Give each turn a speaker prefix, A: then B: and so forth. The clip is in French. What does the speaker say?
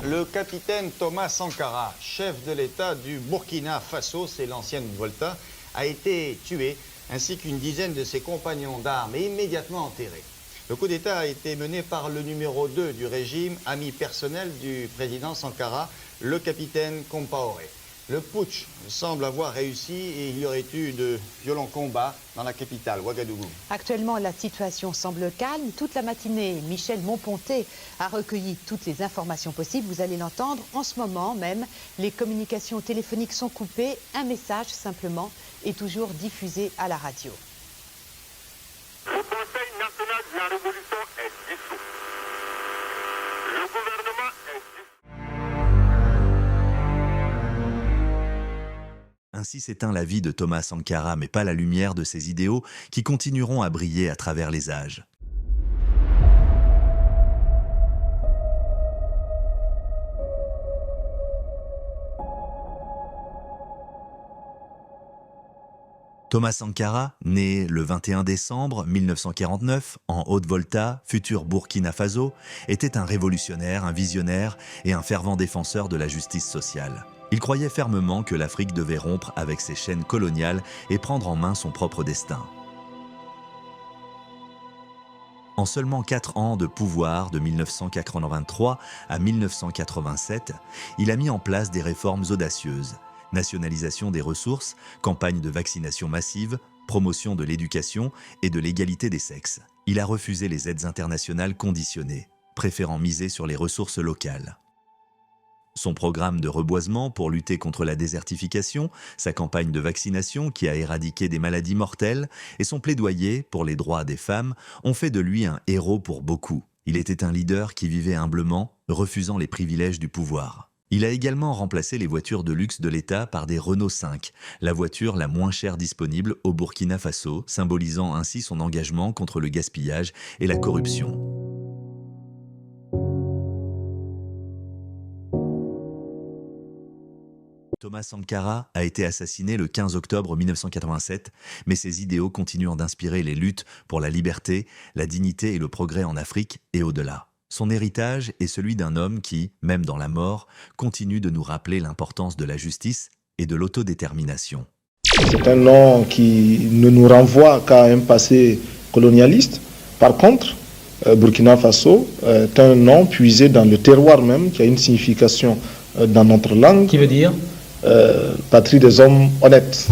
A: Le capitaine Thomas Sankara, chef de l'État du Burkina Faso, c'est l'ancienne Volta, a été tué, ainsi qu'une dizaine de ses compagnons d'armes, et immédiatement enterrés. Le coup d'État a été mené par le numéro 2 du régime, ami personnel du président Sankara, le capitaine Compaoré. Le putsch semble avoir réussi et il y aurait eu de violents combats dans la capitale, Ouagadougou.
B: Actuellement, la situation semble calme. Toute la matinée, Michel Monponté a recueilli toutes les informations possibles. Vous allez l'entendre. En ce moment même, les communications téléphoniques sont coupées. Un message simplement est toujours diffusé à la radio.
C: Le Conseil national de la Révolution est dissous. Le gouvernement est dissous.
D: Ainsi s'éteint la vie de Thomas Sankara, mais pas la lumière de ses idéaux qui continueront à briller à travers les âges. Thomas Sankara, né le 21 décembre 1949 en Haute-Volta, futur Burkina Faso, était un révolutionnaire, un visionnaire et un fervent défenseur de la justice sociale. Il croyait fermement que l'Afrique devait rompre avec ses chaînes coloniales et prendre en main son propre destin. En seulement 4 ans de pouvoir, de 1983 à 1987, il a mis en place des réformes audacieuses. Nationalisation des ressources, campagne de vaccination massive, promotion de l'éducation et de l'égalité des sexes. Il a refusé les aides internationales conditionnées, préférant miser sur les ressources locales. Son programme de reboisement pour lutter contre la désertification, sa campagne de vaccination qui a éradiqué des maladies mortelles et son plaidoyer pour les droits des femmes ont fait de lui un héros pour beaucoup. Il était un leader qui vivait humblement, refusant les privilèges du pouvoir. Il a également remplacé les voitures de luxe de l'État par des Renault 5, la voiture la moins chère disponible au Burkina Faso, symbolisant ainsi son engagement contre le gaspillage et la corruption. Thomas Sankara a été assassiné le 15 octobre 1987, mais ses idéaux continuent d'inspirer les luttes pour la liberté, la dignité et le progrès en Afrique et au-delà. Son héritage est celui d'un homme qui, même dans la mort, continue de nous rappeler l'importance de la justice et de l'autodétermination.
E: C'est un nom qui ne nous renvoie qu'à un passé colonialiste. Par contre, Burkina Faso est un nom puisé dans le terroir même, qui a une signification dans notre langue.
F: Qui veut dire
E: patrie des hommes honnêtes.